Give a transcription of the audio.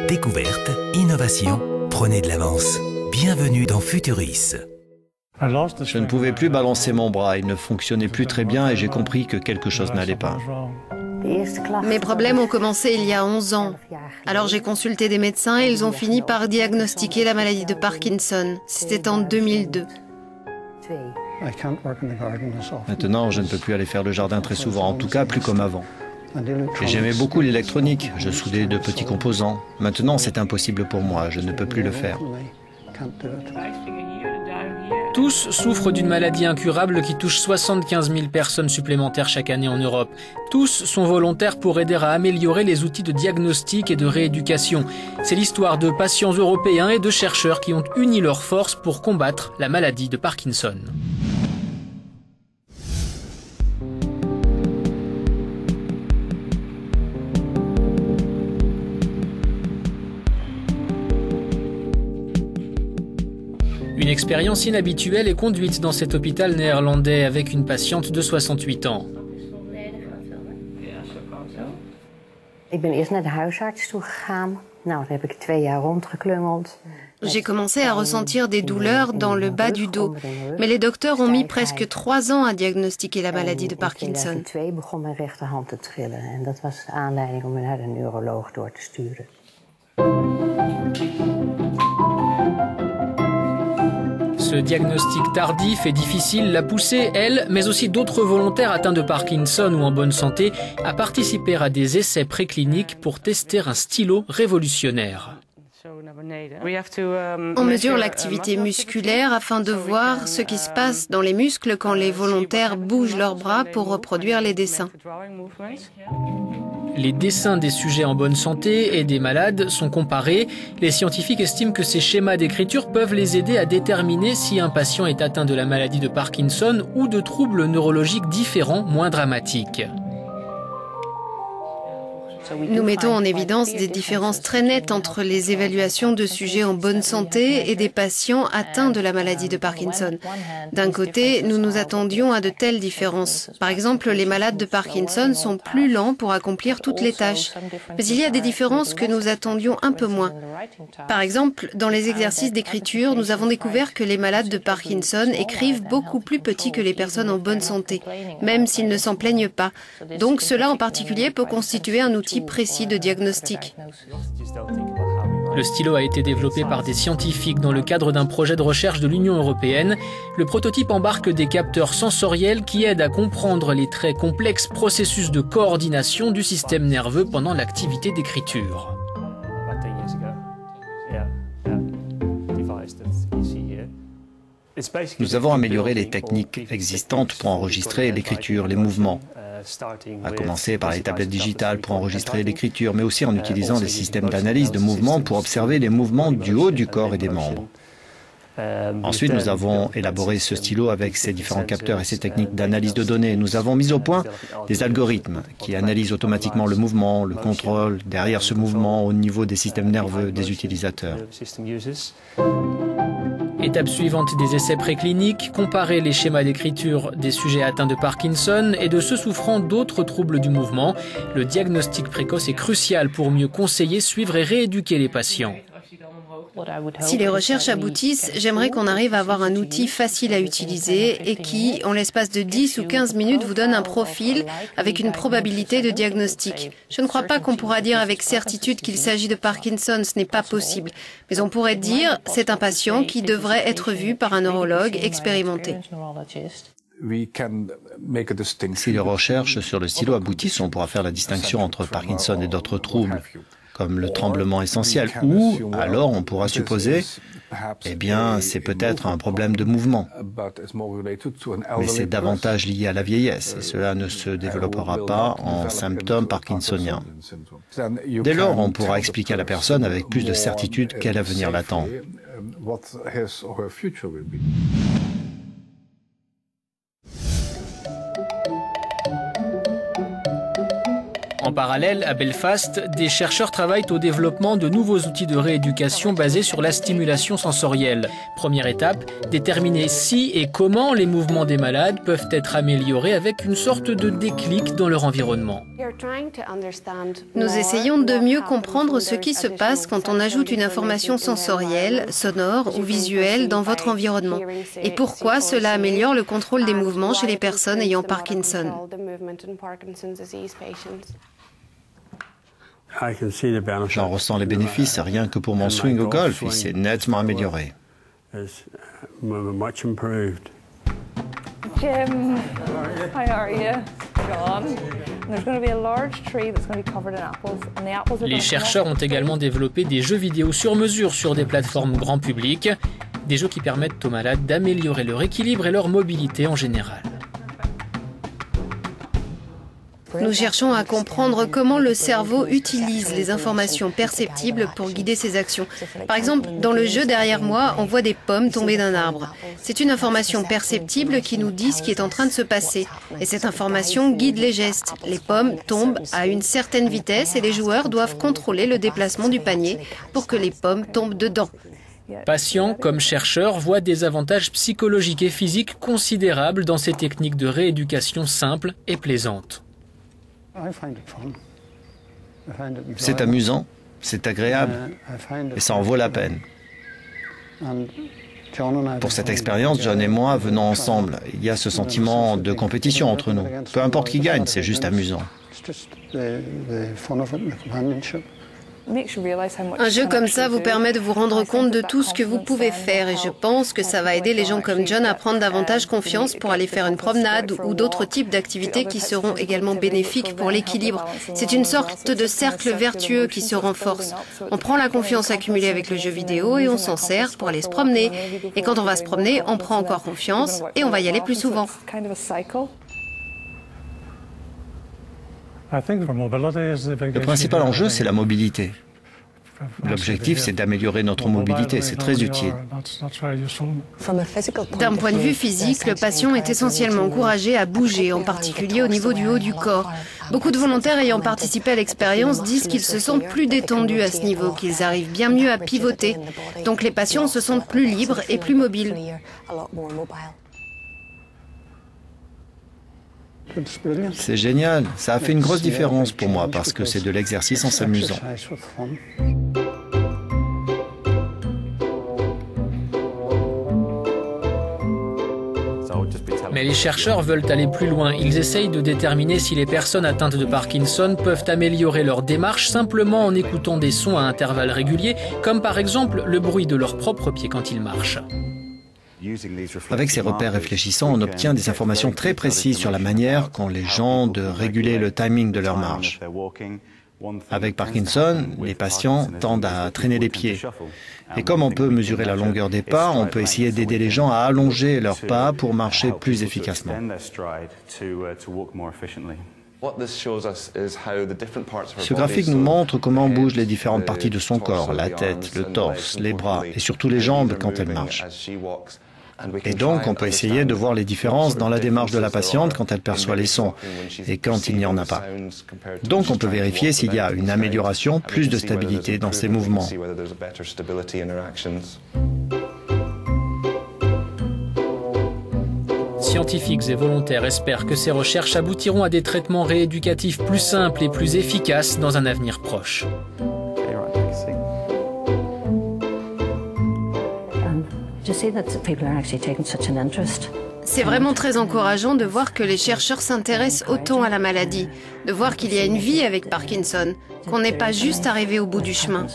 Découverte, innovation, prenez de l'avance. Bienvenue dans Futuris. Je ne pouvais plus balancer mon bras, il ne fonctionnait plus très bien et j'ai compris que quelque chose n'allait pas. Mes problèmes ont commencé il y a 11 ans. Alors j'ai consulté des médecins et ils ont fini par diagnostiquer la maladie de Parkinson. C'était en 2002. Maintenant, je ne peux plus aller faire le jardin très souvent, en tout cas plus comme avant. Et j'aimais beaucoup l'électronique, je soudais de petits composants. Maintenant, c'est impossible pour moi, je ne peux plus le faire. Tous souffrent d'une maladie incurable qui touche 75 000 personnes supplémentaires chaque année en Europe. Tous sont volontaires pour aider à améliorer les outils de diagnostic et de rééducation. C'est l'histoire de patients européens et de chercheurs qui ont uni leurs forces pour combattre la maladie de Parkinson. Une expérience inhabituelle est conduite dans cet hôpital néerlandais avec une patiente de 68 ans. J'ai commencé à ressentir des douleurs dans le bas du dos, mais les docteurs ont mis presque 3 ans à diagnostiquer la maladie de Parkinson. Ce diagnostic tardif et difficile l'a poussée, elle, mais aussi d'autres volontaires atteints de Parkinson ou en bonne santé, à participer à des essais précliniques pour tester un stylo révolutionnaire. On mesure l'activité musculaire afin de voir ce qui se passe dans les muscles quand les volontaires bougent leurs bras pour reproduire les dessins. Les dessins des sujets en bonne santé et des malades sont comparés. Les scientifiques estiment que ces schémas d'écriture peuvent les aider à déterminer si un patient est atteint de la maladie de Parkinson ou de troubles neurologiques différents, moins dramatiques. Nous mettons en évidence des différences très nettes entre les évaluations de sujets en bonne santé et des patients atteints de la maladie de Parkinson. D'un côté, nous nous attendions à de telles différences. Par exemple, les malades de Parkinson sont plus lents pour accomplir toutes les tâches. Mais il y a des différences que nous attendions un peu moins. Par exemple, dans les exercices d'écriture, nous avons découvert que les malades de Parkinson écrivent beaucoup plus petit que les personnes en bonne santé, même s'ils ne s'en plaignent pas. Donc cela en particulier peut constituer un outil précis de diagnostic. Le stylo a été développé par des scientifiques dans le cadre d'un projet de recherche de l'Union européenne. Le prototype embarque des capteurs sensoriels qui aident à comprendre les très complexes processus de coordination du système nerveux pendant l'activité d'écriture. Nous avons amélioré les techniques existantes pour enregistrer l'écriture, les mouvements. À commencer par les tablettes digitales pour enregistrer l'écriture, mais aussi en utilisant des systèmes d'analyse de mouvements pour observer les mouvements du haut du corps et des membres. Ensuite, nous avons élaboré ce stylo avec ses différents capteurs et ses techniques d'analyse de données. Nous avons mis au point des algorithmes qui analysent automatiquement le mouvement, le contrôle derrière ce mouvement au niveau des systèmes nerveux des utilisateurs. Étape suivante des essais précliniques, comparer les schémas d'écriture des sujets atteints de Parkinson et de ceux souffrant d'autres troubles du mouvement. Le diagnostic précoce est crucial pour mieux conseiller, suivre et rééduquer les patients. Si les recherches aboutissent, j'aimerais qu'on arrive à avoir un outil facile à utiliser et qui, en l'espace de 10 ou 15 minutes, vous donne un profil avec une probabilité de diagnostic. Je ne crois pas qu'on pourra dire avec certitude qu'il s'agit de Parkinson, ce n'est pas possible. Mais on pourrait dire, c'est un patient qui devrait être vu par un neurologue expérimenté. Si les recherches sur le stylo aboutissent, on pourra faire la distinction entre Parkinson et d'autres troubles, comme le tremblement essentiel, ou alors on pourra supposer, eh bien, c'est peut-être un problème de mouvement. Mais c'est davantage lié à la vieillesse, et cela ne se développera pas en symptômes parkinsoniens. Dès lors, on pourra expliquer à la personne avec plus de certitude quel avenir l'attend. En parallèle, à Belfast, des chercheurs travaillent au développement de nouveaux outils de rééducation basés sur la stimulation sensorielle. Première étape, déterminer si et comment les mouvements des malades peuvent être améliorés avec une sorte de déclic dans leur environnement. Nous essayons de mieux comprendre ce qui se passe quand on ajoute une information sensorielle, sonore ou visuelle dans votre environnement et pourquoi cela améliore le contrôle des mouvements chez les personnes ayant Parkinson. J'en ressens les bénéfices rien que pour mon swing au golf. Il s'est nettement amélioré. Jim, how are you? John. There's going to be a large tree that's going to be covered in apples, and the apples are. Les chercheurs ont également développé des jeux vidéo sur mesure sur des plateformes grand public, des jeux qui permettent aux malades d'améliorer leur équilibre et leur mobilité en général. Nous cherchons à comprendre comment le cerveau utilise les informations perceptibles pour guider ses actions. Par exemple, dans le jeu derrière moi, on voit des pommes tomber d'un arbre. C'est une information perceptible qui nous dit ce qui est en train de se passer. Et cette information guide les gestes. Les pommes tombent à une certaine vitesse et les joueurs doivent contrôler le déplacement du panier pour que les pommes tombent dedans. Patients comme chercheurs voient des avantages psychologiques et physiques considérables dans ces techniques de rééducation simples et plaisantes. C'est amusant, c'est agréable et ça en vaut la peine. Pour cette expérience, John et moi venons ensemble. Il y a ce sentiment de compétition entre nous. Peu importe qui gagne, c'est juste amusant. Un jeu comme ça vous permet de vous rendre compte de tout ce que vous pouvez faire et je pense que ça va aider les gens comme John à prendre davantage confiance pour aller faire une promenade ou d'autres types d'activités qui seront également bénéfiques pour l'équilibre. C'est une sorte de cercle vertueux qui se renforce. On prend la confiance accumulée avec le jeu vidéo et on s'en sert pour aller se promener. Et quand on va se promener, on prend encore confiance et on va y aller plus souvent. Le principal enjeu, c'est la mobilité. L'objectif, c'est d'améliorer notre mobilité. C'est très utile. D'un point de vue physique, le patient est essentiellement encouragé à bouger, en particulier au niveau du haut du corps. Beaucoup de volontaires ayant participé à l'expérience disent qu'ils se sentent plus détendus à ce niveau, qu'ils arrivent bien mieux à pivoter. Donc les patients se sentent plus libres et plus mobiles. C'est génial. Ça a fait une grosse différence pour moi parce que c'est de l'exercice en s'amusant. Mais les chercheurs veulent aller plus loin. Ils essayent de déterminer si les personnes atteintes de Parkinson peuvent améliorer leur démarche simplement en écoutant des sons à intervalles réguliers, comme par exemple le bruit de leurs propres pieds quand ils marchent. Avec ces repères réfléchissants, on obtient des informations très précises sur la manière qu'ont les gens de réguler le timing de leur marche. Avec Parkinson, les patients tendent à traîner les pieds. Et comme on peut mesurer la longueur des pas, on peut essayer d'aider les gens à allonger leurs pas pour marcher plus efficacement. Ce graphique nous montre comment bougent les différentes parties de son corps, la tête, le torse, les bras et surtout les jambes quand elle marche. Et donc, on peut essayer de voir les différences dans la démarche de la patiente quand elle perçoit les sons et quand il n'y en a pas. Donc, on peut vérifier s'il y a une amélioration, plus de stabilité dans ses mouvements. Scientifiques et volontaires espèrent que ces recherches aboutiront à des traitements rééducatifs plus simples et plus efficaces dans un avenir proche. C'est vraiment très encourageant de voir que les chercheurs s'intéressent autant à la maladie, de voir qu'il y a une vie avec Parkinson, qu'on n'est pas juste arrivé au bout du chemin.